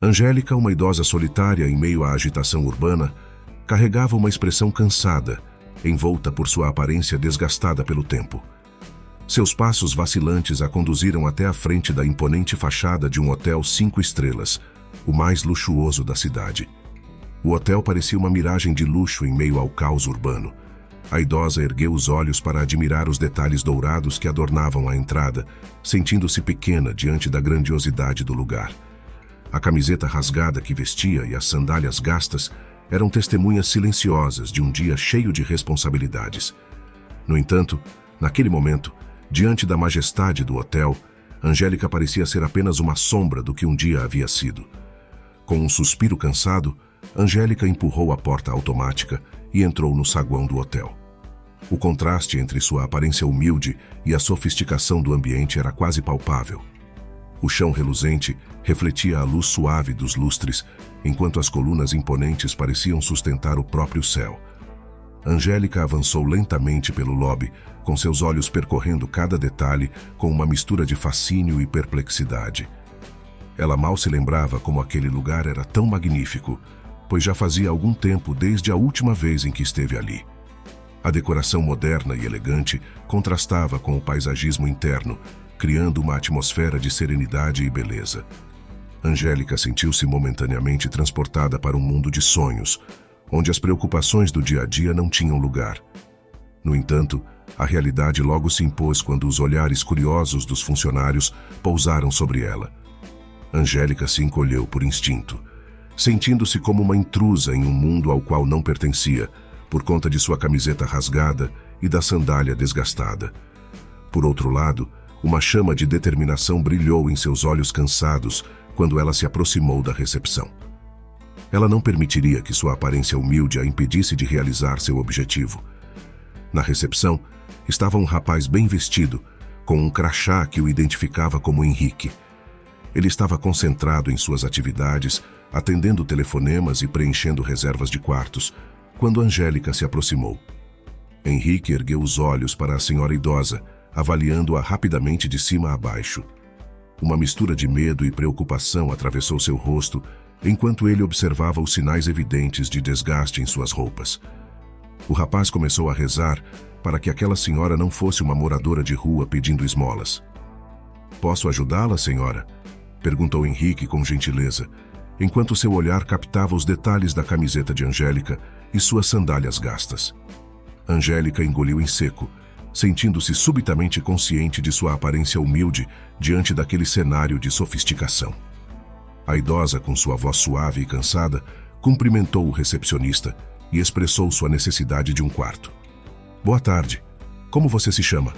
Angélica, uma idosa solitária em meio à agitação urbana, carregava uma expressão cansada, envolta por sua aparência desgastada pelo tempo. Seus passos vacilantes a conduziram até a frente da imponente fachada de um hotel 5 estrelas, o mais luxuoso da cidade. O hotel parecia uma miragem de luxo em meio ao caos urbano. A idosa ergueu os olhos para admirar os detalhes dourados que adornavam a entrada, sentindo-se pequena diante da grandiosidade do lugar. A camiseta rasgada que vestia e as sandálias gastas eram testemunhas silenciosas de um dia cheio de responsabilidades. No entanto, naquele momento, diante da majestade do hotel, Angélica parecia ser apenas uma sombra do que um dia havia sido. Com um suspiro cansado, Angélica empurrou a porta automática e entrou no saguão do hotel. O contraste entre sua aparência humilde e a sofisticação do ambiente era quase palpável. O chão reluzente refletia a luz suave dos lustres, enquanto as colunas imponentes pareciam sustentar o próprio céu. Angélica avançou lentamente pelo lobby, com seus olhos percorrendo cada detalhe com uma mistura de fascínio e perplexidade. Ela mal se lembrava como aquele lugar era tão magnífico, pois já fazia algum tempo desde a última vez em que esteve ali. A decoração moderna e elegante contrastava com o paisagismo interno, criando uma atmosfera de serenidade e beleza. Angélica sentiu-se momentaneamente transportada para um mundo de sonhos, onde as preocupações do dia a dia não tinham lugar. No entanto, a realidade logo se impôs quando os olhares curiosos dos funcionários pousaram sobre ela. Angélica se encolheu por instinto, sentindo-se como uma intrusa em um mundo ao qual não pertencia, por conta de sua camiseta rasgada e da sandália desgastada. Por outro lado, uma chama de determinação brilhou em seus olhos cansados quando ela se aproximou da recepção. Ela não permitiria que sua aparência humilde a impedisse de realizar seu objetivo. Na recepção, estava um rapaz bem vestido, com um crachá que o identificava como Henrique. Ele estava concentrado em suas atividades, atendendo telefonemas e preenchendo reservas de quartos, quando Angélica se aproximou. Henrique ergueu os olhos para a senhora idosa, avaliando-a rapidamente de cima a baixo. Uma mistura de medo e preocupação atravessou seu rosto, enquanto ele observava os sinais evidentes de desgaste em suas roupas. O rapaz começou a rezar para que aquela senhora não fosse uma moradora de rua pedindo esmolas. "Posso ajudá-la, senhora?", perguntou Henrique com gentileza, enquanto seu olhar captava os detalhes da camiseta de Angélica e suas sandálias gastas. Angélica engoliu em seco, sentindo-se subitamente consciente de sua aparência humilde diante daquele cenário de sofisticação. A idosa, com sua voz suave e cansada, cumprimentou o recepcionista e expressou sua necessidade de um quarto. "Boa tarde. Como você se chama?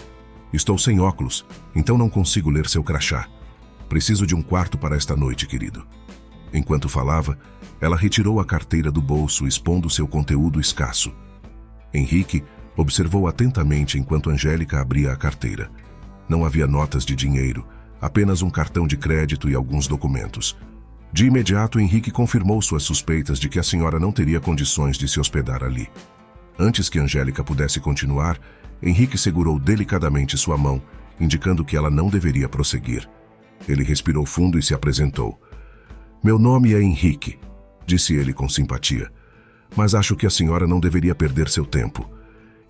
Estou sem óculos, então não consigo ler seu crachá. Preciso de um quarto para esta noite, querido." Enquanto falava, ela retirou a carteira do bolso, expondo seu conteúdo escasso. Henrique observou atentamente enquanto Angélica abria a carteira. Não havia notas de dinheiro, apenas um cartão de crédito e alguns documentos. De imediato, Henrique confirmou suas suspeitas de que a senhora não teria condições de se hospedar ali. Antes que Angélica pudesse continuar, Henrique segurou delicadamente sua mão, indicando que ela não deveria prosseguir. Ele respirou fundo e se apresentou. "Meu nome é Henrique", disse ele com simpatia, "mas acho que a senhora não deveria perder seu tempo.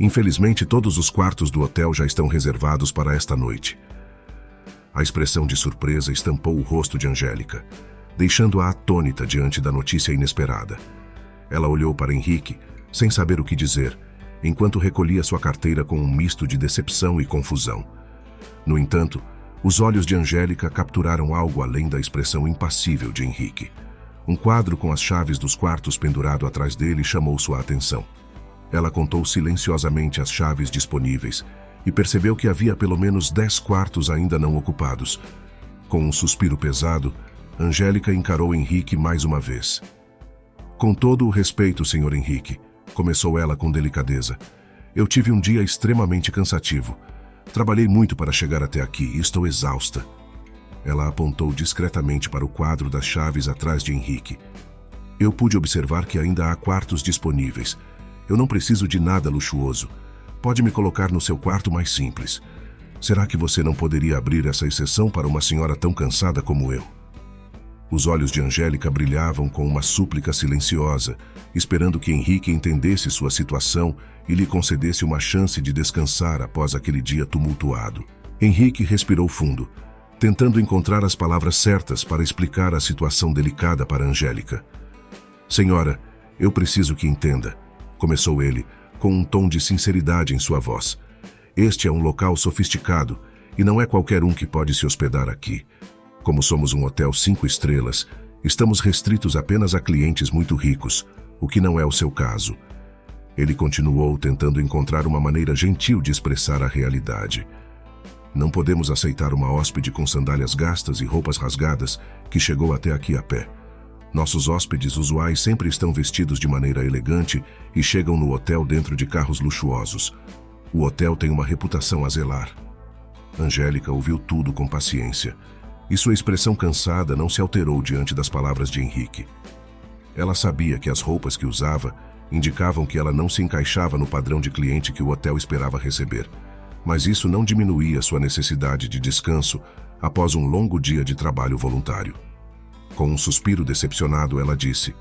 Infelizmente, todos os quartos do hotel já estão reservados para esta noite." A expressão de surpresa estampou o rosto de Angélica, deixando-a atônita diante da notícia inesperada. Ela olhou para Henrique, sem saber o que dizer, enquanto recolhia sua carteira com um misto de decepção e confusão. No entanto, os olhos de Angélica capturaram algo além da expressão impassível de Henrique. Um quadro com as chaves dos quartos pendurado atrás dele chamou sua atenção. Ela contou silenciosamente as chaves disponíveis e percebeu que havia pelo menos 10 quartos ainda não ocupados. Com um suspiro pesado, Angélica encarou Henrique mais uma vez. "Com todo o respeito, Sr. Henrique", começou ela com delicadeza, "eu tive um dia extremamente cansativo. Trabalhei muito para chegar até aqui e estou exausta." Ela apontou discretamente para o quadro das chaves atrás de Henrique. "Eu pude observar que ainda há quartos disponíveis. Eu não preciso de nada luxuoso. Pode me colocar no seu quarto mais simples. Será que você não poderia abrir essa exceção para uma senhora tão cansada como eu?" Os olhos de Angélica brilhavam com uma súplica silenciosa, esperando que Henrique entendesse sua situação e lhe concedesse uma chance de descansar após aquele dia tumultuado. Henrique respirou fundo, tentando encontrar as palavras certas para explicar a situação delicada para Angélica. "Senhora, eu preciso que entenda", começou ele, com um tom de sinceridade em sua voz. "Este é um local sofisticado e não é qualquer um que pode se hospedar aqui. Como somos um hotel 5 estrelas, estamos restritos apenas a clientes muito ricos, o que não é o seu caso." Ele continuou tentando encontrar uma maneira gentil de expressar a realidade. "Não podemos aceitar uma hóspede com sandálias gastas e roupas rasgadas que chegou até aqui a pé. Nossos hóspedes usuais sempre estão vestidos de maneira elegante e chegam no hotel dentro de carros luxuosos. O hotel tem uma reputação a zelar." Angélica ouviu tudo com paciência, e sua expressão cansada não se alterou diante das palavras de Henrique. Ela sabia que as roupas que usava indicavam que ela não se encaixava no padrão de cliente que o hotel esperava receber, mas isso não diminuía sua necessidade de descanso após um longo dia de trabalho voluntário. Com um suspiro decepcionado, ela disse: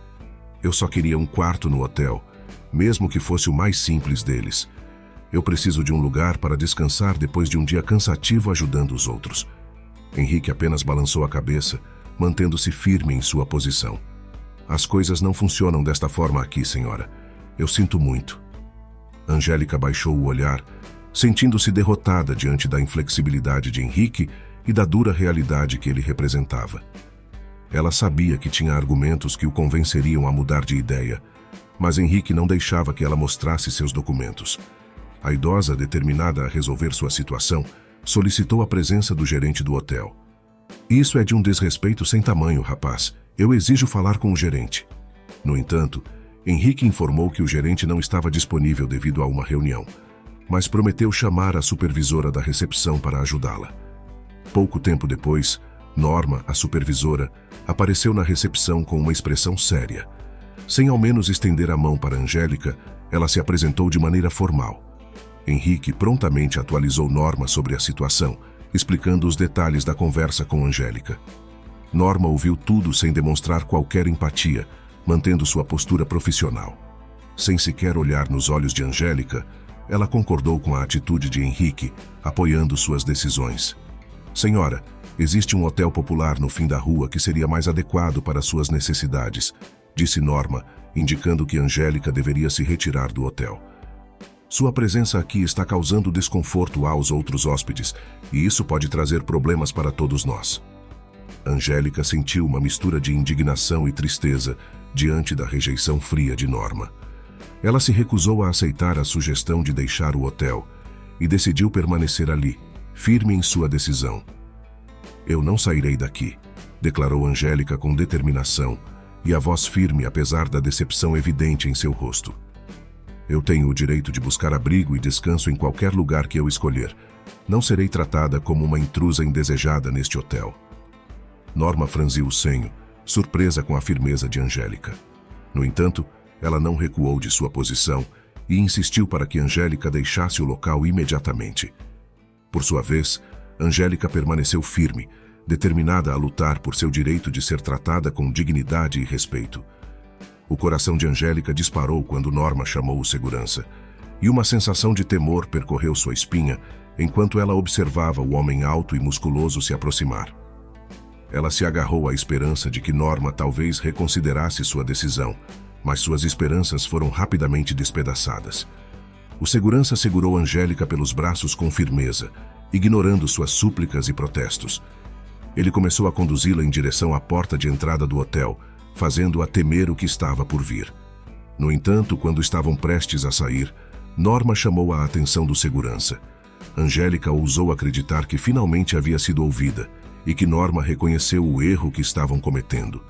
"Eu só queria um quarto no hotel, mesmo que fosse o mais simples deles. Eu preciso de um lugar para descansar depois de um dia cansativo ajudando os outros." Henrique apenas balançou a cabeça, mantendo-se firme em sua posição. "As coisas não funcionam desta forma aqui, senhora. Eu sinto muito." Angélica baixou o olhar, sentindo-se derrotada diante da inflexibilidade de Henrique e da dura realidade que ele representava. Ela sabia que tinha argumentos que o convenceriam a mudar de ideia, mas Henrique não deixava que ela mostrasse seus documentos. A idosa, determinada a resolver sua situação, solicitou a presença do gerente do hotel. "Isso é de um desrespeito sem tamanho, rapaz. Eu exijo falar com o gerente." No entanto, Henrique informou que o gerente não estava disponível devido a uma reunião, mas prometeu chamar a supervisora da recepção para ajudá-la. Pouco tempo depois, Norma, a supervisora, apareceu na recepção com uma expressão séria. Sem ao menos estender a mão para Angélica, ela se apresentou de maneira formal. Henrique prontamente atualizou Norma sobre a situação, explicando os detalhes da conversa com Angélica. Norma ouviu tudo sem demonstrar qualquer empatia, mantendo sua postura profissional. Sem sequer olhar nos olhos de Angélica, ela concordou com a atitude de Henrique, apoiando suas decisões. "Senhora, existe um hotel popular no fim da rua que seria mais adequado para suas necessidades", disse Norma, indicando que Angélica deveria se retirar do hotel. "Sua presença aqui está causando desconforto aos outros hóspedes, e isso pode trazer problemas para todos nós." Angélica sentiu uma mistura de indignação e tristeza diante da rejeição fria de Norma. Ela se recusou a aceitar a sugestão de deixar o hotel e decidiu permanecer ali, firme em sua decisão. "Eu não sairei daqui", declarou Angélica com determinação, e a voz firme apesar da decepção evidente em seu rosto. "Eu tenho o direito de buscar abrigo e descanso em qualquer lugar que eu escolher. Não serei tratada como uma intrusa indesejada neste hotel." Norma franziu o senho, surpresa com a firmeza de Angélica. No entanto, ela não recuou de sua posição e insistiu para que Angélica deixasse o local imediatamente. Por sua vez, Angélica permaneceu firme, determinada a lutar por seu direito de ser tratada com dignidade e respeito. O coração de Angélica disparou quando Norma chamou o segurança, e uma sensação de temor percorreu sua espinha enquanto ela observava o homem alto e musculoso se aproximar. Ela se agarrou à esperança de que Norma talvez reconsiderasse sua decisão, mas suas esperanças foram rapidamente despedaçadas. O segurança segurou Angélica pelos braços com firmeza, ignorando suas súplicas e protestos. Ele começou a conduzi-la em direção à porta de entrada do hotel, fazendo-a temer o que estava por vir. No entanto, quando estavam prestes a sair, Norma chamou a atenção do segurança. Angélica ousou acreditar que finalmente havia sido ouvida e que Norma reconheceu o erro que estavam cometendo.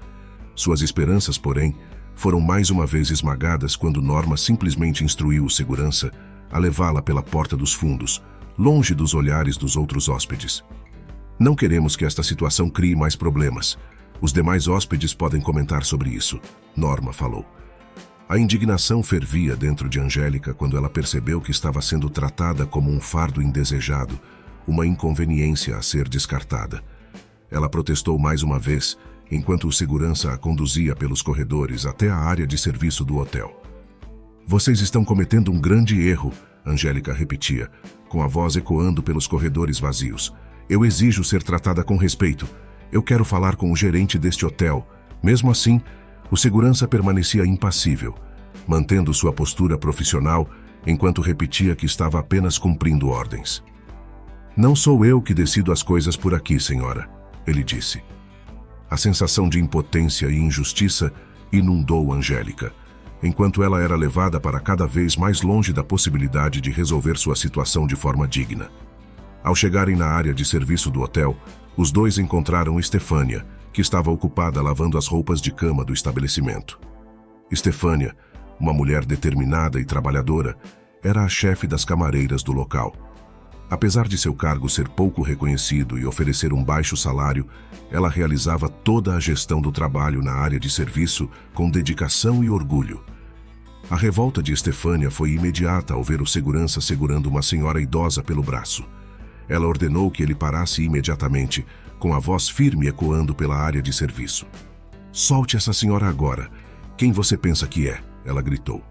Suas esperanças, porém, foram mais uma vez esmagadas quando Norma simplesmente instruiu o segurança a levá-la pela porta dos fundos, longe dos olhares dos outros hóspedes. "Não queremos que esta situação crie mais problemas. Os demais hóspedes podem comentar sobre isso", Norma falou. A indignação fervia dentro de Angélica quando ela percebeu que estava sendo tratada como um fardo indesejado, uma inconveniência a ser descartada. Ela protestou mais uma vez, enquanto o segurança a conduzia pelos corredores até a área de serviço do hotel. Vocês estão cometendo um grande erro, Angélica repetia, com a voz ecoando pelos corredores vazios. Eu exijo ser tratada com respeito. Eu quero falar com o gerente deste hotel. Mesmo assim, o segurança permanecia impassível, mantendo sua postura profissional enquanto repetia que estava apenas cumprindo ordens. Não sou eu que decido as coisas por aqui, senhora, ele disse. A sensação de impotência e injustiça inundou Angélica, enquanto ela era levada para cada vez mais longe da possibilidade de resolver sua situação de forma digna. Ao chegarem na área de serviço do hotel, os dois encontraram Estefânia, que estava ocupada lavando as roupas de cama do estabelecimento. Estefânia, uma mulher determinada e trabalhadora, era a chefe das camareiras do local. Apesar de seu cargo ser pouco reconhecido e oferecer um baixo salário, ela realizava toda a gestão do trabalho na área de serviço com dedicação e orgulho. A revolta de Estefânia foi imediata ao ver o segurança segurando uma senhora idosa pelo braço. Ela ordenou que ele parasse imediatamente, com a voz firme ecoando pela área de serviço. "Solte essa senhora agora. Quem você pensa que é?" ela gritou.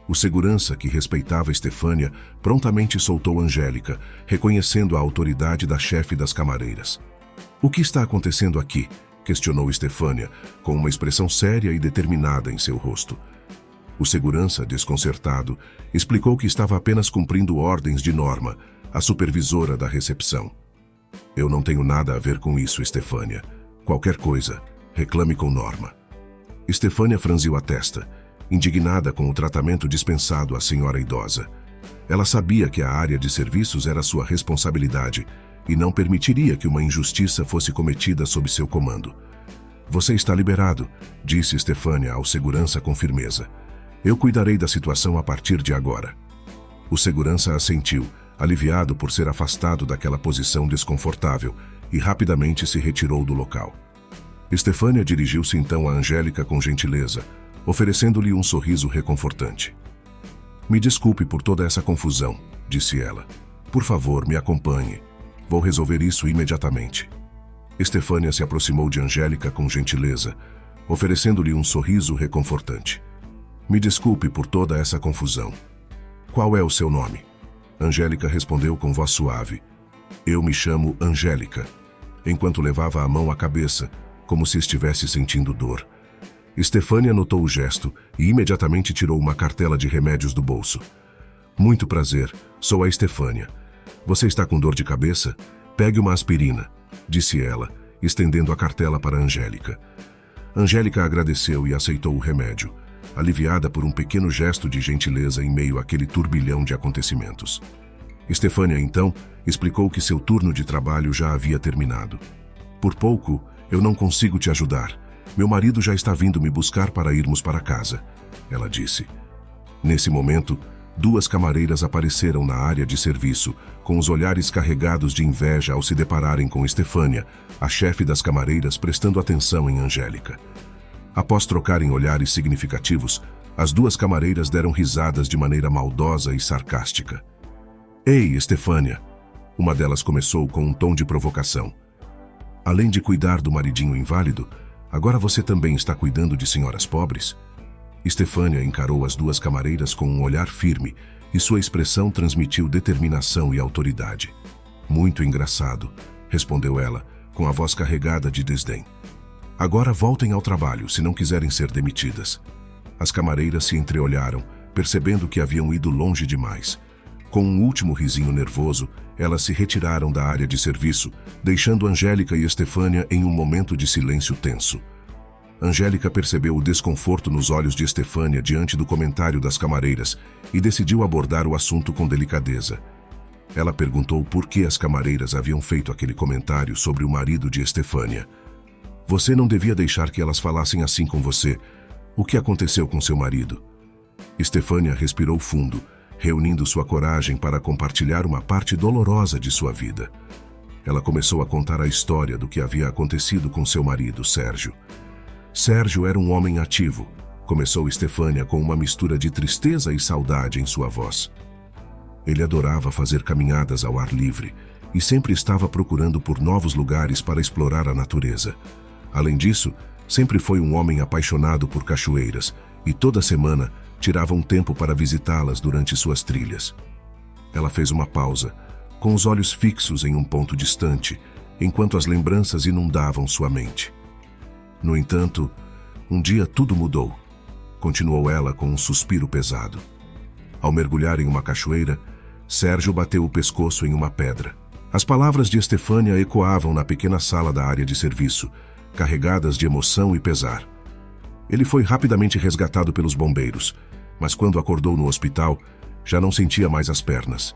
O segurança, que respeitava Estefânia, prontamente soltou Angélica, reconhecendo a autoridade da chefe das camareiras. "O que está acontecendo aqui?" questionou Estefânia, com uma expressão séria e determinada em seu rosto. O segurança, desconcertado, explicou que estava apenas cumprindo ordens de Norma, a supervisora da recepção. "Eu não tenho nada a ver com isso, Estefânia. Qualquer coisa, reclame com Norma." Estefânia franziu a testa, indignada com o tratamento dispensado à senhora idosa. Ela sabia que a área de serviços era sua responsabilidade e não permitiria que uma injustiça fosse cometida sob seu comando. "Você está liberado", disse Estefânia ao segurança com firmeza. "Eu cuidarei da situação a partir de agora." O segurança assentiu, aliviado por ser afastado daquela posição desconfortável, e rapidamente se retirou do local. Estefânia dirigiu-se então a Angélica com gentileza, oferecendo-lhe um sorriso reconfortante. "Me desculpe por toda essa confusão", disse ela. "Por favor, me acompanhe. Vou resolver isso imediatamente." Estefânia se aproximou de Angélica com gentileza, oferecendo-lhe um sorriso reconfortante. "Me desculpe por toda essa confusão. Qual é o seu nome?" Angélica respondeu com voz suave. "Eu me chamo Angélica", enquanto levava a mão à cabeça, como se estivesse sentindo dor. Estefânia notou o gesto e imediatamente tirou uma cartela de remédios do bolso. "Muito prazer, sou a Estefânia. Você está com dor de cabeça? Pegue uma aspirina", disse ela, estendendo a cartela para Angélica. Angélica agradeceu e aceitou o remédio, aliviada por um pequeno gesto de gentileza em meio àquele turbilhão de acontecimentos. Estefânia, então, explicou que seu turno de trabalho já havia terminado. "Por pouco, eu não consigo te ajudar. Meu marido já está vindo me buscar para irmos para casa", ela disse. Nesse momento, duas camareiras apareceram na área de serviço, com os olhares carregados de inveja ao se depararem com Estefânia, a chefe das camareiras, prestando atenção em Angélica. Após trocarem olhares significativos, as duas camareiras deram risadas de maneira maldosa e sarcástica. "Ei, Estefânia!" Uma delas começou com um tom de provocação. "Além de cuidar do maridinho inválido, agora você também está cuidando de senhoras pobres?" Estefânia encarou as duas camareiras com um olhar firme e sua expressão transmitiu determinação e autoridade. "Muito engraçado", respondeu ela, com a voz carregada de desdém. "Agora voltem ao trabalho, se não quiserem ser demitidas." As camareiras se entreolharam, percebendo que haviam ido longe demais. Com um último risinho nervoso, elas se retiraram da área de serviço, deixando Angélica e Estefânia em um momento de silêncio tenso. Angélica percebeu o desconforto nos olhos de Estefânia diante do comentário das camareiras e decidiu abordar o assunto com delicadeza. Ela perguntou por que as camareiras haviam feito aquele comentário sobre o marido de Estefânia. "Você não devia deixar que elas falassem assim com você. O que aconteceu com seu marido?" Estefânia respirou fundo, reunindo sua coragem para compartilhar uma parte dolorosa de sua vida. Ela começou a contar a história do que havia acontecido com seu marido, Sérgio. "Sérgio era um homem ativo", começou Estefânia com uma mistura de tristeza e saudade em sua voz. "Ele adorava fazer caminhadas ao ar livre e sempre estava procurando por novos lugares para explorar a natureza. Além disso, sempre foi um homem apaixonado por cachoeiras e toda semana tirava um tempo para visitá-las durante suas trilhas. Ela fez uma pausa, com os olhos fixos em um ponto distante, enquanto as lembranças inundavam sua mente. No entanto, um dia tudo mudou, continuou ela com um suspiro pesado. Ao mergulhar em uma cachoeira, Sérgio bateu o pescoço em uma pedra. As palavras de Estefânia ecoavam na pequena sala da área de serviço, carregadas de emoção e pesar. Ele foi rapidamente resgatado pelos bombeiros, mas quando acordou no hospital, já não sentia mais as pernas.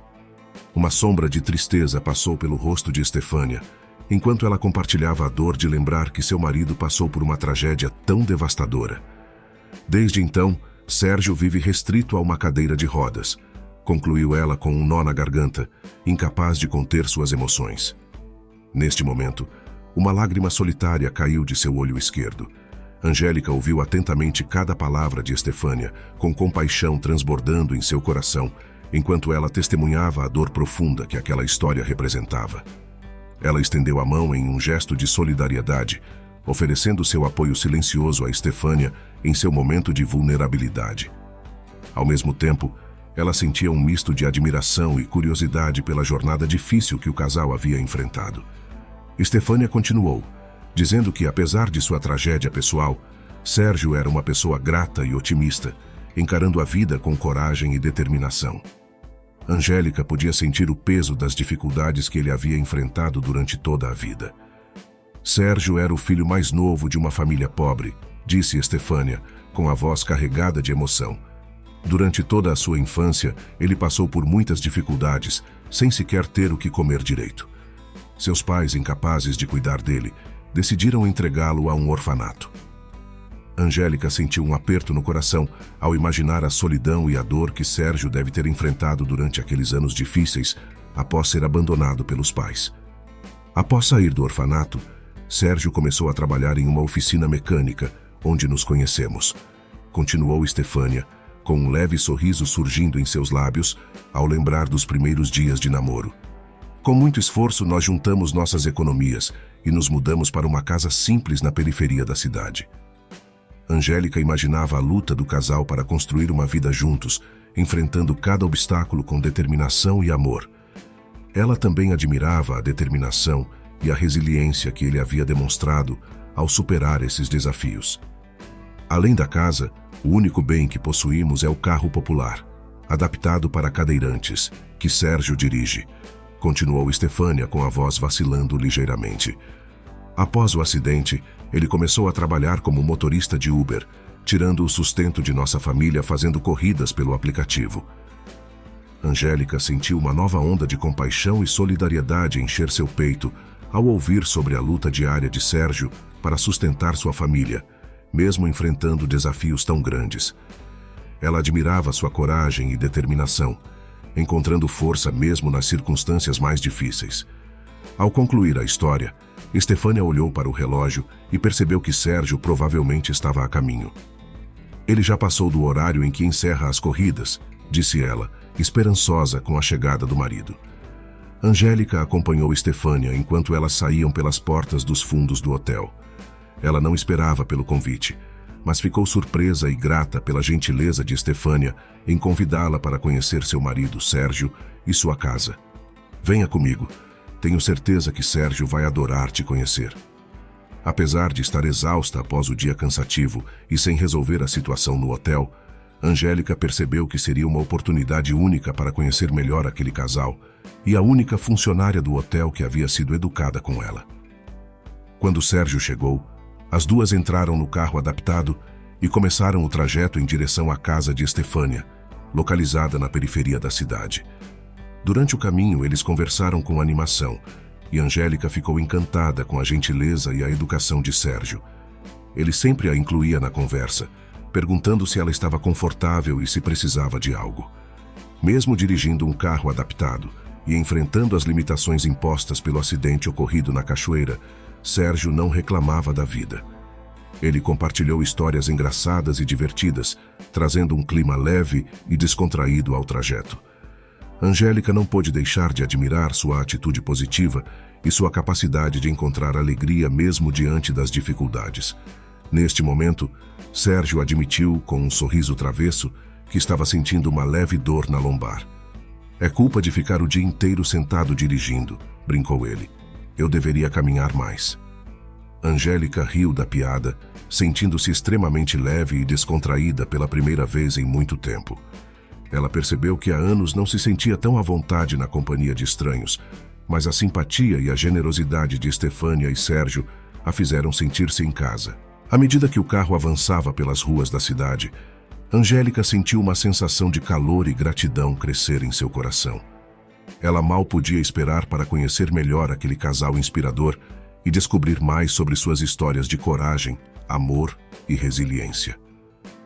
Uma sombra de tristeza passou pelo rosto de Estefânia, enquanto ela compartilhava a dor de lembrar que seu marido passou por uma tragédia tão devastadora. Desde então, Sérgio vive restrito a uma cadeira de rodas, concluiu ela com um nó na garganta, incapaz de conter suas emoções. Neste momento, uma lágrima solitária caiu de seu olho esquerdo. Angélica ouviu atentamente cada palavra de Estefânia, com compaixão transbordando em seu coração, enquanto ela testemunhava a dor profunda que aquela história representava. Ela estendeu a mão em um gesto de solidariedade, oferecendo seu apoio silencioso a Estefânia em seu momento de vulnerabilidade. Ao mesmo tempo, ela sentia um misto de admiração e curiosidade pela jornada difícil que o casal havia enfrentado. Estefânia continuou, dizendo que, apesar de sua tragédia pessoal, Sérgio era uma pessoa grata e otimista, encarando a vida com coragem e determinação. Angélica podia sentir o peso das dificuldades que ele havia enfrentado durante toda a vida. Sérgio era o filho mais novo de uma família pobre, disse Estefânia, com a voz carregada de emoção. Durante toda a sua infância, ele passou por muitas dificuldades, sem sequer ter o que comer direito. Seus pais, incapazes de cuidar dele, decidiram entregá-lo a um orfanato. Angélica sentiu um aperto no coração ao imaginar a solidão e a dor que Sérgio deve ter enfrentado durante aqueles anos difíceis após ser abandonado pelos pais. Após sair do orfanato, Sérgio começou a trabalhar em uma oficina mecânica, onde nos conhecemos. Continuou Estefânia, com um leve sorriso surgindo em seus lábios ao lembrar dos primeiros dias de namoro. Com muito esforço, nós juntamos nossas economias e nos mudamos para uma casa simples na periferia da cidade. Angélica imaginava a luta do casal para construir uma vida juntos, enfrentando cada obstáculo com determinação e amor. Ela também admirava a determinação e a resiliência que ele havia demonstrado ao superar esses desafios. Além da casa, o único bem que possuímos é o carro popular, adaptado para cadeirantes, que Sérgio dirige, continuou Estefânia com a voz vacilando ligeiramente. Após o acidente, ele começou a trabalhar como motorista de Uber, tirando o sustento de nossa família fazendo corridas pelo aplicativo. Angélica sentiu uma nova onda de compaixão e solidariedade encher seu peito ao ouvir sobre a luta diária de Sérgio para sustentar sua família, mesmo enfrentando desafios tão grandes. Ela admirava sua coragem e determinação, encontrando força mesmo nas circunstâncias mais difíceis. Ao concluir a história, Estefânia olhou para o relógio e percebeu que Sérgio provavelmente estava a caminho. Ele já passou do horário em que encerra as corridas, disse ela, esperançosa com a chegada do marido. Angélica acompanhou Estefânia enquanto elas saíam pelas portas dos fundos do hotel. Ela não esperava pelo convite, mas ficou surpresa e grata pela gentileza de Estefânia em convidá-la para conhecer seu marido, Sérgio, e sua casa. Venha comigo. Tenho certeza que Sérgio vai adorar te conhecer. Apesar de estar exausta após o dia cansativo e sem resolver a situação no hotel, Angélica percebeu que seria uma oportunidade única para conhecer melhor aquele casal e a única funcionária do hotel que havia sido educada com ela. Quando Sérgio chegou, as duas entraram no carro adaptado e começaram o trajeto em direção à casa de Estefânia, localizada na periferia da cidade. Durante o caminho, eles conversaram com animação e Angélica ficou encantada com a gentileza e a educação de Sérgio. Ele sempre a incluía na conversa, perguntando se ela estava confortável e se precisava de algo. Mesmo dirigindo um carro adaptado e enfrentando as limitações impostas pelo acidente ocorrido na cachoeira, Sérgio não reclamava da vida. Ele compartilhou histórias engraçadas e divertidas, trazendo um clima leve e descontraído ao trajeto. Angélica não pôde deixar de admirar sua atitude positiva e sua capacidade de encontrar alegria mesmo diante das dificuldades. Neste momento, Sérgio admitiu, com um sorriso travesso, que estava sentindo uma leve dor na lombar. É culpa de ficar o dia inteiro sentado dirigindo, brincou ele. Eu deveria caminhar mais. Angélica riu da piada, sentindo-se extremamente leve e descontraída pela primeira vez em muito tempo. Ela percebeu que há anos não se sentia tão à vontade na companhia de estranhos, mas a simpatia e a generosidade de Estefânia e Sérgio a fizeram sentir-se em casa. À medida que o carro avançava pelas ruas da cidade, Angélica sentiu uma sensação de calor e gratidão crescer em seu coração. Ela mal podia esperar para conhecer melhor aquele casal inspirador e descobrir mais sobre suas histórias de coragem, amor e resiliência.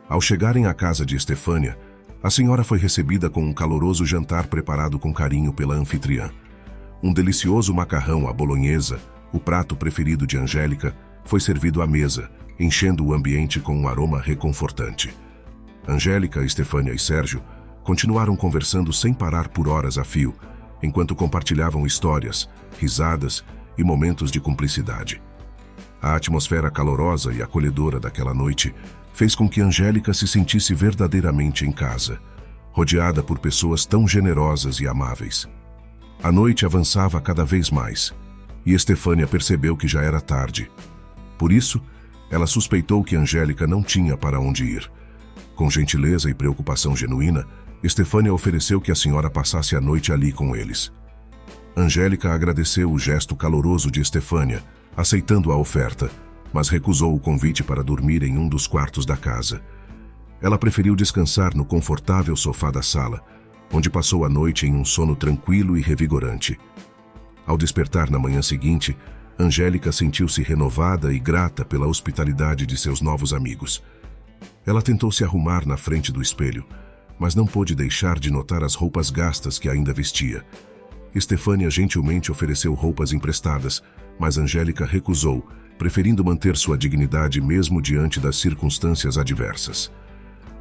Ao chegarem à casa de Estefânia, a senhora foi recebida com um caloroso jantar preparado com carinho pela anfitriã. Um delicioso macarrão à bolonhesa, o prato preferido de Angélica, foi servido à mesa, enchendo o ambiente com um aroma reconfortante. Angélica, Estefânia e Sérgio continuaram conversando sem parar por horas a fio, enquanto compartilhavam histórias, risadas e momentos de cumplicidade. A atmosfera calorosa e acolhedora daquela noite fez com que Angélica se sentisse verdadeiramente em casa, rodeada por pessoas tão generosas e amáveis. A noite avançava cada vez mais, e Estefânia percebeu que já era tarde. Por isso, ela suspeitou que Angélica não tinha para onde ir. Com gentileza e preocupação genuína, Estefânia ofereceu que a senhora passasse a noite ali com eles. Angélica agradeceu o gesto caloroso de Estefânia, aceitando a oferta, mas recusou o convite para dormir em um dos quartos da casa. Ela preferiu descansar no confortável sofá da sala, onde passou a noite em um sono tranquilo e revigorante. Ao despertar na manhã seguinte, Angélica sentiu-se renovada e grata pela hospitalidade de seus novos amigos. Ela tentou se arrumar na frente do espelho, mas não pôde deixar de notar as roupas gastas que ainda vestia. Estefânia gentilmente ofereceu roupas emprestadas, mas Angélica recusou, preferindo manter sua dignidade mesmo diante das circunstâncias adversas.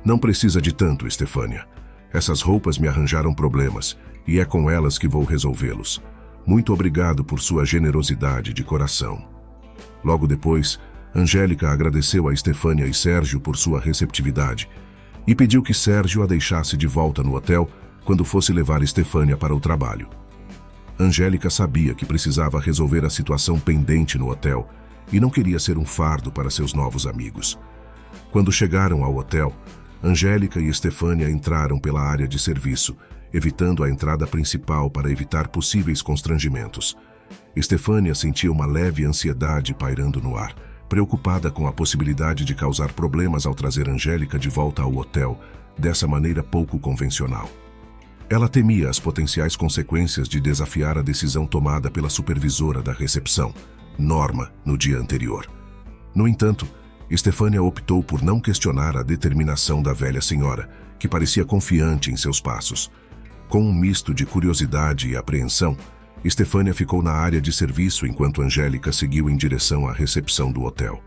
Não precisa de tanto, Estefânia. Essas roupas me arranjaram problemas, e é com elas que vou resolvê-los. Muito obrigado por sua generosidade de coração. Logo depois, Angélica agradeceu a Estefânia e Sérgio por sua receptividade e pediu que Sérgio a deixasse de volta no hotel quando fosse levar Estefânia para o trabalho. Angélica sabia que precisava resolver a situação pendente no hotel e não queria ser um fardo para seus novos amigos. Quando chegaram ao hotel, Angélica e Estefânia entraram pela área de serviço, evitando a entrada principal para evitar possíveis constrangimentos. Estefânia sentia uma leve ansiedade pairando no ar, preocupada com a possibilidade de causar problemas ao trazer Angélica de volta ao hotel, dessa maneira pouco convencional. Ela temia as potenciais consequências de desafiar a decisão tomada pela supervisora da recepção, Norma, no dia anterior. No entanto, Estefânia optou por não questionar a determinação da velha senhora, que parecia confiante em seus passos. Com um misto de curiosidade e apreensão, Estefânia ficou na área de serviço enquanto Angélica seguiu em direção à recepção do hotel.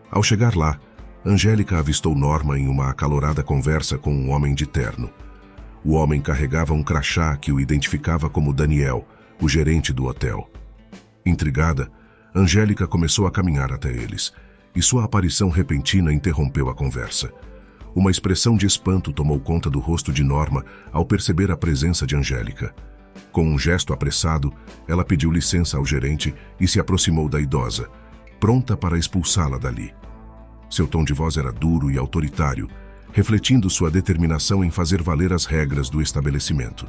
Ao chegar lá, Angélica avistou Norma em uma acalorada conversa com um homem de terno. O homem carregava um crachá que o identificava como Daniel, o gerente do hotel. Intrigada, Angélica começou a caminhar até eles, e sua aparição repentina interrompeu a conversa. Uma expressão de espanto tomou conta do rosto de Norma ao perceber a presença de Angélica. Com um gesto apressado, ela pediu licença ao gerente e se aproximou da idosa, pronta para expulsá-la dali. Seu tom de voz era duro e autoritário, refletindo sua determinação em fazer valer as regras do estabelecimento.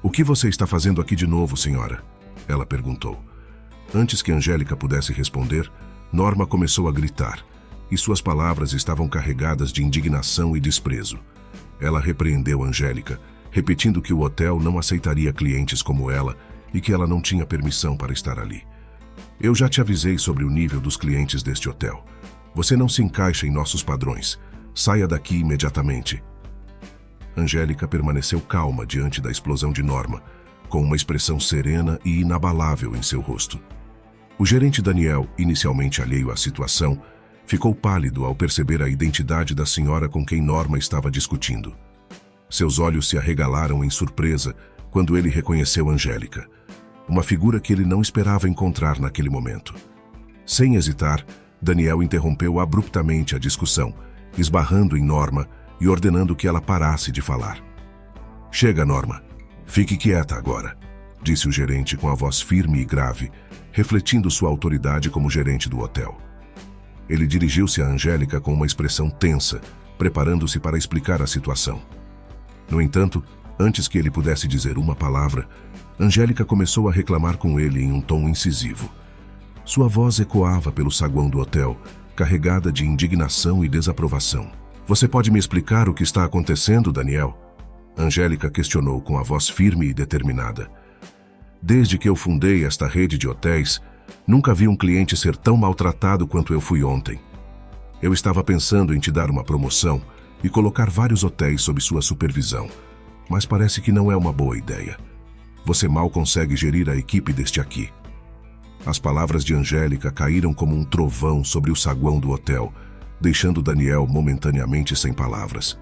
"O que você está fazendo aqui de novo, senhora?" ela perguntou. Antes que Angélica pudesse responder, Norma começou a gritar, e suas palavras estavam carregadas de indignação e desprezo. Ela repreendeu Angélica, repetindo que o hotel não aceitaria clientes como ela e que ela não tinha permissão para estar ali. "Eu já te avisei sobre o nível dos clientes deste hotel. Você não se encaixa em nossos padrões. Saia daqui imediatamente." Angélica permaneceu calma diante da explosão de Norma, com uma expressão serena e inabalável em seu rosto. O gerente Daniel, inicialmente alheio à situação, ficou pálido ao perceber a identidade da senhora com quem Norma estava discutindo. Seus olhos se arregalaram em surpresa quando ele reconheceu Angélica, uma figura que ele não esperava encontrar naquele momento. Sem hesitar, Daniel interrompeu abruptamente a discussão, esbarrando em Norma e ordenando que ela parasse de falar. "Chega, Norma. Fique quieta agora", disse o gerente com a voz firme e grave, refletindo sua autoridade como gerente do hotel. Ele dirigiu-se a Angélica com uma expressão tensa, preparando-se para explicar a situação. No entanto, antes que ele pudesse dizer uma palavra, Angélica começou a reclamar com ele em um tom incisivo. Sua voz ecoava pelo saguão do hotel, carregada de indignação e desaprovação. "Você pode me explicar o que está acontecendo, Daniel?" Angélica questionou com a voz firme e determinada. "Desde que eu fundei esta rede de hotéis, nunca vi um cliente ser tão maltratado quanto eu fui ontem. Eu estava pensando em te dar uma promoção e colocar vários hotéis sob sua supervisão, mas parece que não é uma boa ideia. Você mal consegue gerir a equipe deste aqui." As palavras de Angélica caíram como um trovão sobre o saguão do hotel, deixando Daniel momentaneamente sem palavras.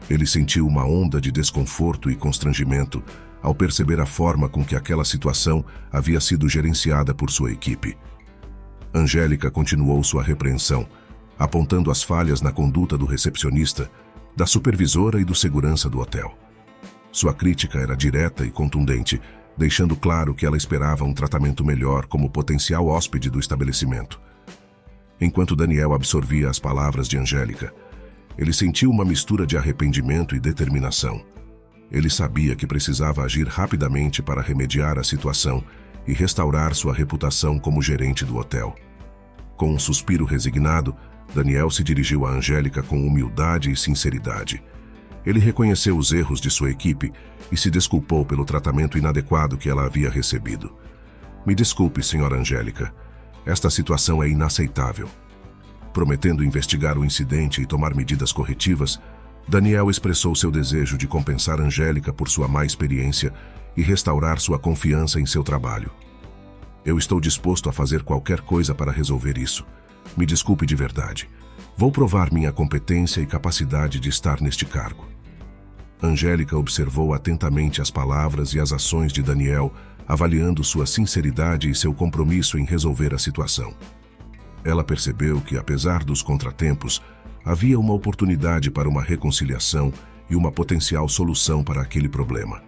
Ele sentiu uma onda de desconforto e constrangimento ao perceber a forma com que aquela situação havia sido gerenciada por sua equipe. Angélica continuou sua repreensão, apontando as falhas na conduta do recepcionista, da supervisora e do segurança do hotel. Sua crítica era direta e contundente, deixando claro que ela esperava um tratamento melhor como potencial hóspede do estabelecimento. Enquanto Daniel absorvia as palavras de Angélica, ele sentiu uma mistura de arrependimento e determinação. Ele sabia que precisava agir rapidamente para remediar a situação e restaurar sua reputação como gerente do hotel. Com um suspiro resignado, Daniel se dirigiu a Angélica com humildade e sinceridade. Ele reconheceu os erros de sua equipe e se desculpou pelo tratamento inadequado que ela havia recebido. "Me desculpe, senhora Angélica. Esta situação é inaceitável." Prometendo investigar o incidente e tomar medidas corretivas, Daniel expressou seu desejo de compensar Angélica por sua má experiência e restaurar sua confiança em seu trabalho. "Eu estou disposto a fazer qualquer coisa para resolver isso. Me desculpe de verdade. Vou provar minha competência e capacidade de estar neste cargo." Angélica observou atentamente as palavras e as ações de Daniel, avaliando sua sinceridade e seu compromisso em resolver a situação. Ela percebeu que, apesar dos contratempos, havia uma oportunidade para uma reconciliação e uma potencial solução para aquele problema.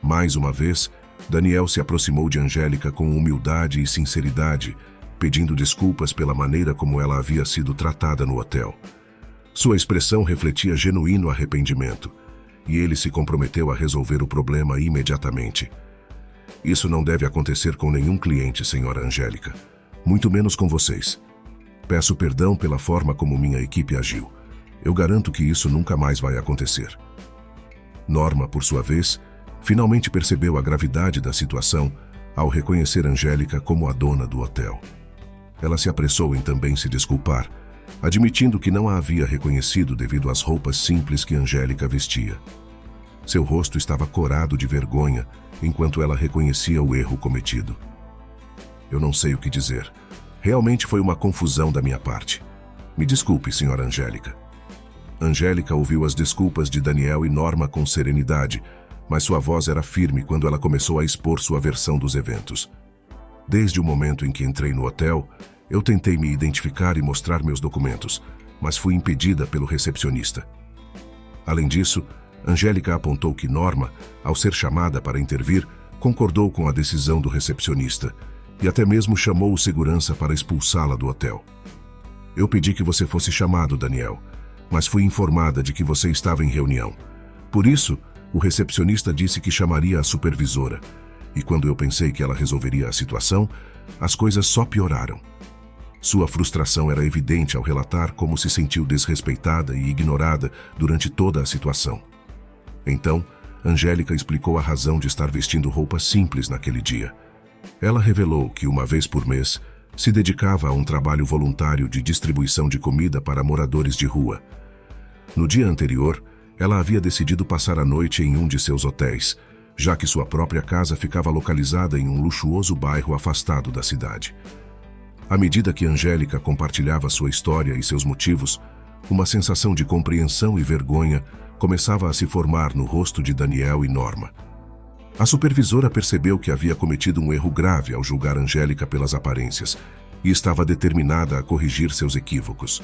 Mais uma vez, Daniel se aproximou de Angélica com humildade e sinceridade, pedindo desculpas pela maneira como ela havia sido tratada no hotel. Sua expressão refletia genuíno arrependimento, e ele se comprometeu a resolver o problema imediatamente. "Isso não deve acontecer com nenhum cliente, senhora Angélica, muito menos com vocês. Peço perdão pela forma como minha equipe agiu. Eu garanto que isso nunca mais vai acontecer." Norma, por sua vez, finalmente percebeu a gravidade da situação ao reconhecer Angélica como a dona do hotel. Ela se apressou em também se desculpar, admitindo que não a havia reconhecido devido às roupas simples que Angélica vestia. Seu rosto estava corado de vergonha enquanto ela reconhecia o erro cometido. "Eu não sei o que dizer. Realmente foi uma confusão da minha parte. Me desculpe, senhora Angélica." Angélica ouviu as desculpas de Daniel e Norma com serenidade, mas sua voz era firme quando ela começou a expor sua versão dos eventos. "Desde o momento em que entrei no hotel, eu tentei me identificar e mostrar meus documentos, mas fui impedida pelo recepcionista." Além disso, Angélica apontou que Norma, ao ser chamada para intervir, concordou com a decisão do recepcionista e até mesmo chamou o segurança para expulsá-la do hotel. "Eu pedi que você fosse chamado, Daniel, mas fui informada de que você estava em reunião. Por isso, o recepcionista disse que chamaria a supervisora, e quando eu pensei que ela resolveria a situação, as coisas só pioraram." Sua frustração era evidente ao relatar como se sentiu desrespeitada e ignorada durante toda a situação. Então, Angélica explicou a razão de estar vestindo roupas simples naquele dia. Ela revelou que, uma vez por mês, se dedicava a um trabalho voluntário de distribuição de comida para moradores de rua. No dia anterior, ela havia decidido passar a noite em um de seus hotéis, já que sua própria casa ficava localizada em um luxuoso bairro afastado da cidade. À medida que Angélica compartilhava sua história e seus motivos, uma sensação de compreensão e vergonha começava a se formar no rosto de Daniel e Norma. A supervisora percebeu que havia cometido um erro grave ao julgar Angélica pelas aparências e estava determinada a corrigir seus equívocos.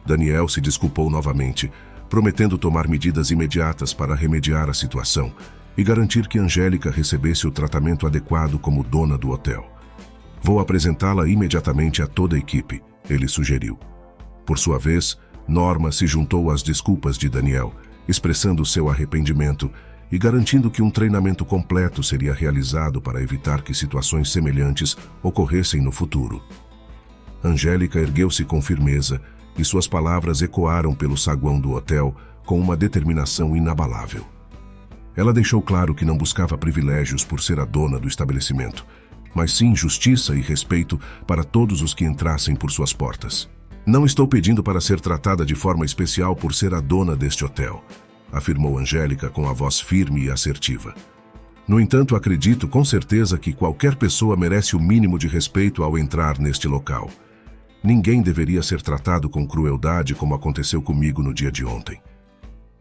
Daniel se desculpou novamente, prometendo tomar medidas imediatas para remediar a situação e garantir que Angélica recebesse o tratamento adequado como dona do hotel. Vou apresentá-la imediatamente a toda a equipe, ele sugeriu. Por sua vez, Norma se juntou às desculpas de Daniel, expressando seu arrependimento e garantindo que um treinamento completo seria realizado para evitar que situações semelhantes ocorressem no futuro. Angélica ergueu-se com firmeza e suas palavras ecoaram pelo saguão do hotel com uma determinação inabalável. Ela deixou claro que não buscava privilégios por ser a dona do estabelecimento, mas sim justiça e respeito para todos os que entrassem por suas portas. Não estou pedindo para ser tratada de forma especial por ser a dona deste hotel, afirmou Angélica com a voz firme e assertiva. No entanto, acredito com certeza que qualquer pessoa merece o mínimo de respeito ao entrar neste local. Ninguém deveria ser tratado com crueldade como aconteceu comigo no dia de ontem.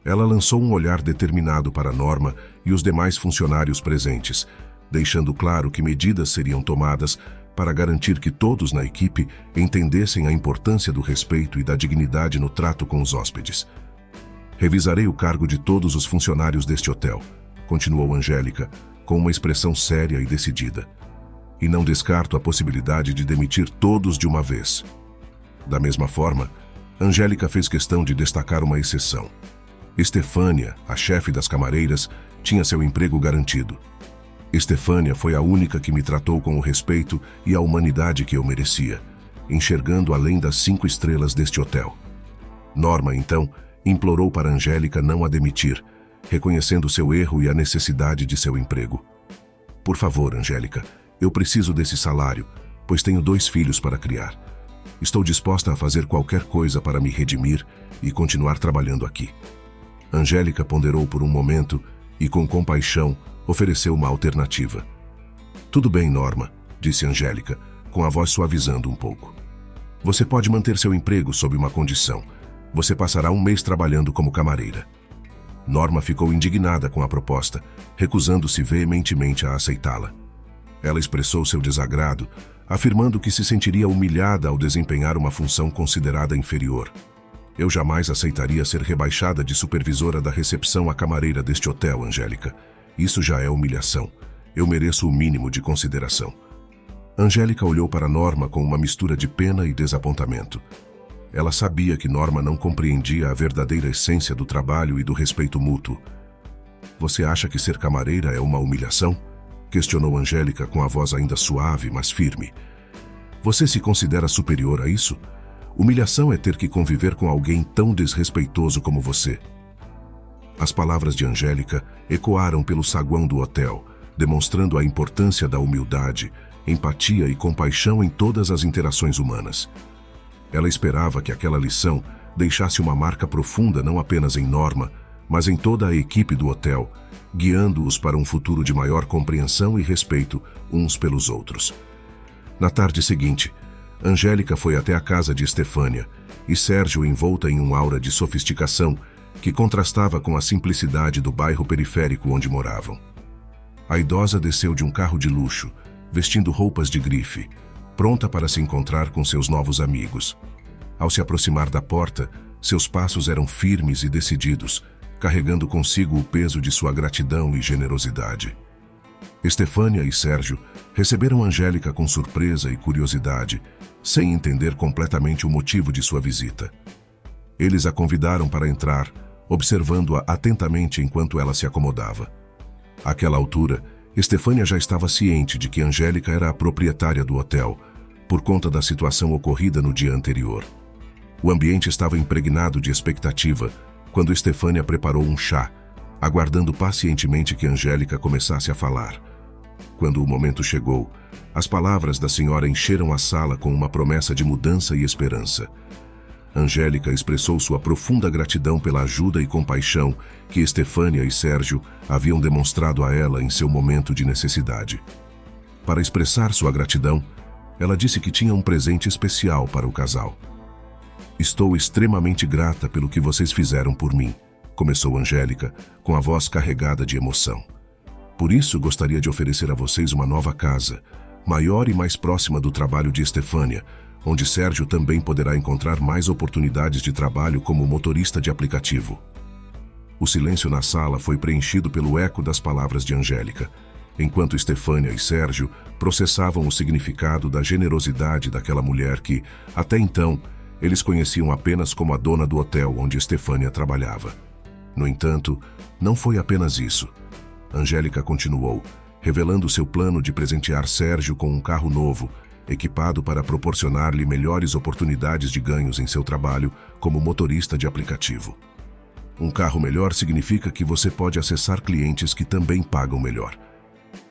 Ela lançou um olhar determinado para Norma e os demais funcionários presentes, deixando claro que medidas seriam tomadas para garantir que todos na equipe entendessem a importância do respeito e da dignidade no trato com os hóspedes. Revisarei o cargo de todos os funcionários deste hotel, continuou Angélica, com uma expressão séria e decidida. E não descarto a possibilidade de demitir todos de uma vez. Da mesma forma, Angélica fez questão de destacar uma exceção. Estefânia, a chefe das camareiras, tinha seu emprego garantido. Estefânia foi a única que me tratou com o respeito e a humanidade que eu merecia, enxergando além das 5 estrelas deste hotel. Norma, então, implorou para Angélica não a demitir, reconhecendo seu erro e a necessidade de seu emprego. Por favor, Angélica, eu preciso desse salário, pois tenho 2 filhos para criar. Estou disposta a fazer qualquer coisa para me redimir e continuar trabalhando aqui. Angélica ponderou por um momento e, com compaixão, ofereceu uma alternativa. Tudo bem, Norma, disse Angélica, com a voz suavizando um pouco. Você pode manter seu emprego sob uma condição. Você passará 1 mês trabalhando como camareira. Norma ficou indignada com a proposta, recusando-se veementemente a aceitá-la. Ela expressou seu desagrado, afirmando que se sentiria humilhada ao desempenhar uma função considerada inferior. Eu jamais aceitaria ser rebaixada de supervisora da recepção à camareira deste hotel, Angélica. Isso já é humilhação. Eu mereço o mínimo de consideração. Angélica olhou para Norma com uma mistura de pena e desapontamento. Ela sabia que Norma não compreendia a verdadeira essência do trabalho e do respeito mútuo. Você acha que ser camareira é uma humilhação? Questionou Angélica com a voz ainda suave, mas firme. Você se considera superior a isso? Humilhação é ter que conviver com alguém tão desrespeitoso como você. As palavras de Angélica ecoaram pelo saguão do hotel, demonstrando a importância da humildade, empatia e compaixão em todas as interações humanas. Ela esperava que aquela lição deixasse uma marca profunda não apenas em Norma, mas em toda a equipe do hotel, guiando-os para um futuro de maior compreensão e respeito uns pelos outros. Na tarde seguinte, Angélica foi até a casa de Estefânia e Sérgio, envolta em um aura de sofisticação que contrastava com a simplicidade do bairro periférico onde moravam. A idosa desceu de um carro de luxo, vestindo roupas de grife, pronta para se encontrar com seus novos amigos. Ao se aproximar da porta, seus passos eram firmes e decididos, carregando consigo o peso de sua gratidão e generosidade. Estefânia e Sérgio receberam Angélica com surpresa e curiosidade, sem entender completamente o motivo de sua visita. Eles a convidaram para entrar, observando-a atentamente enquanto ela se acomodava. Àquela altura, Estefânia já estava ciente de que Angélica era a proprietária do hotel, por conta da situação ocorrida no dia anterior. O ambiente estava impregnado de expectativa quando Estefânia preparou um chá, aguardando pacientemente que Angélica começasse a falar. Quando o momento chegou, as palavras da senhora encheram a sala com uma promessa de mudança e esperança. Angélica expressou sua profunda gratidão pela ajuda e compaixão que Estefânia e Sérgio haviam demonstrado a ela em seu momento de necessidade. Para expressar sua gratidão, ela disse que tinha um presente especial para o casal. Estou extremamente grata pelo que vocês fizeram por mim, começou Angélica, com a voz carregada de emoção. Por isso, gostaria de oferecer a vocês uma nova casa, maior e mais próxima do trabalho de Estefânia, onde Sérgio também poderá encontrar mais oportunidades de trabalho como motorista de aplicativo. O silêncio na sala foi preenchido pelo eco das palavras de Angélica, enquanto Estefânia e Sérgio processavam o significado da generosidade daquela mulher que, até então, eles conheciam apenas como a dona do hotel onde Estefânia trabalhava. No entanto, não foi apenas isso. Angélica continuou, revelando seu plano de presentear Sérgio com um carro novo, equipado para proporcionar-lhe melhores oportunidades de ganhos em seu trabalho como motorista de aplicativo. Um carro melhor significa que você pode acessar clientes que também pagam melhor.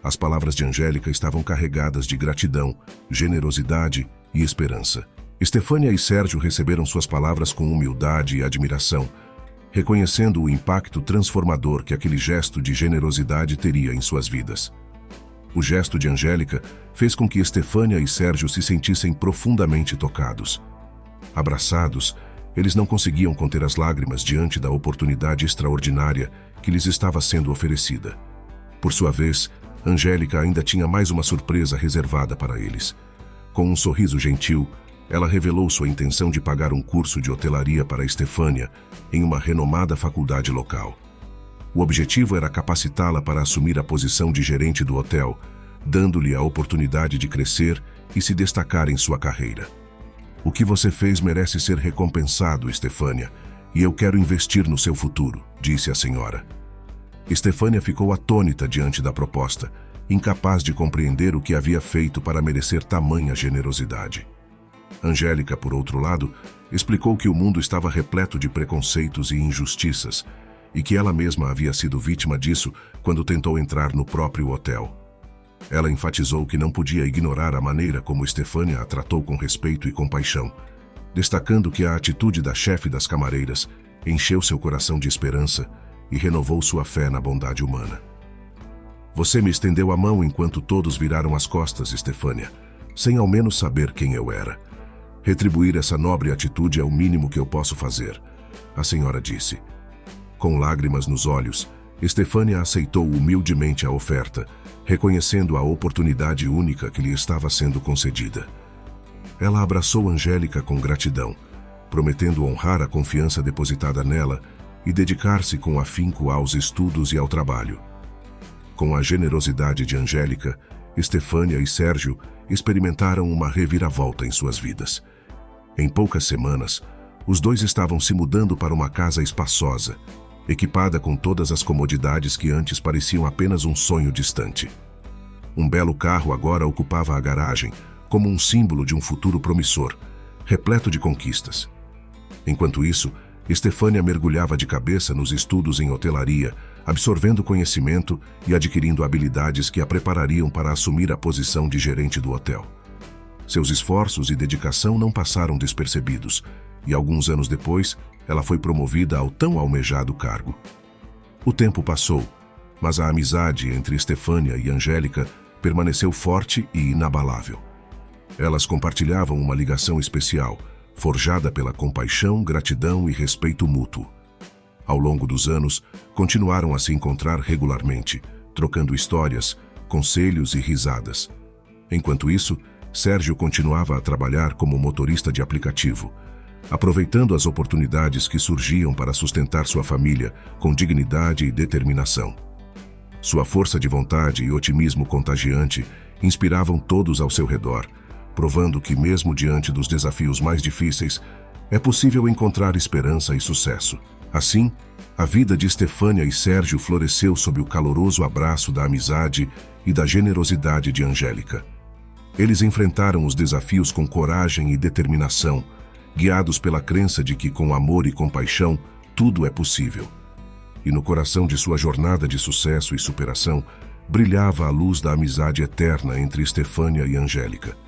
As palavras de Angélica estavam carregadas de gratidão, generosidade e esperança. Estefânia e Sérgio receberam suas palavras com humildade e admiração, reconhecendo o impacto transformador que aquele gesto de generosidade teria em suas vidas. O gesto de Angélica fez com que Estefânia e Sérgio se sentissem profundamente tocados. Abraçados, eles não conseguiam conter as lágrimas diante da oportunidade extraordinária que lhes estava sendo oferecida. Por sua vez, Angélica ainda tinha mais uma surpresa reservada para eles. Com um sorriso gentil, ela revelou sua intenção de pagar um curso de hotelaria para Estefânia em uma renomada faculdade local. O objetivo era capacitá-la para assumir a posição de gerente do hotel, dando-lhe a oportunidade de crescer e se destacar em sua carreira. O que você fez merece ser recompensado, Estefânia, e eu quero investir no seu futuro, disse a senhora. Estefânia ficou atônita diante da proposta, incapaz de compreender o que havia feito para merecer tamanha generosidade. Angélica, por outro lado, explicou que o mundo estava repleto de preconceitos e injustiças, e que ela mesma havia sido vítima disso quando tentou entrar no próprio hotel. Ela enfatizou que não podia ignorar a maneira como Estefânia a tratou com respeito e compaixão, destacando que a atitude da chefe das camareiras encheu seu coração de esperança e renovou sua fé na bondade humana. Você me estendeu a mão enquanto todos viraram as costas, Estefânia, sem ao menos saber quem eu era. Retribuir essa nobre atitude é o mínimo que eu posso fazer, a senhora disse. Com lágrimas nos olhos, Estefânia aceitou humildemente a oferta, reconhecendo a oportunidade única que lhe estava sendo concedida. Ela abraçou Angélica com gratidão, prometendo honrar a confiança depositada nela e dedicar-se com afinco aos estudos e ao trabalho. Com a generosidade de Angélica, Estefânia e Sérgio experimentaram uma reviravolta em suas vidas. Em poucas semanas, os dois estavam se mudando para uma casa espaçosa, equipada com todas as comodidades que antes pareciam apenas um sonho distante. Um belo carro agora ocupava a garagem, como um símbolo de um futuro promissor, repleto de conquistas. Enquanto isso, Estefânia mergulhava de cabeça nos estudos em hotelaria, absorvendo conhecimento e adquirindo habilidades que a preparariam para assumir a posição de gerente do hotel. Seus esforços e dedicação não passaram despercebidos, e alguns anos depois, ela foi promovida ao tão almejado cargo. O tempo passou, mas a amizade entre Estefânia e Angélica permaneceu forte e inabalável. Elas compartilhavam uma ligação especial, forjada pela compaixão, gratidão e respeito mútuo. Ao longo dos anos, continuaram a se encontrar regularmente, trocando histórias, conselhos e risadas. Enquanto isso, Sérgio continuava a trabalhar como motorista de aplicativo, aproveitando as oportunidades que surgiam para sustentar sua família com dignidade e determinação. Sua força de vontade e otimismo contagiante inspiravam todos ao seu redor, provando que, mesmo diante dos desafios mais difíceis, é possível encontrar esperança e sucesso. Assim, a vida de Estefânia e Sérgio floresceu sob o caloroso abraço da amizade e da generosidade de Angélica. Eles enfrentaram os desafios com coragem e determinação, guiados pela crença de que, com amor e compaixão, tudo é possível. E no coração de sua jornada de sucesso e superação, brilhava a luz da amizade eterna entre Estefânia e Angélica.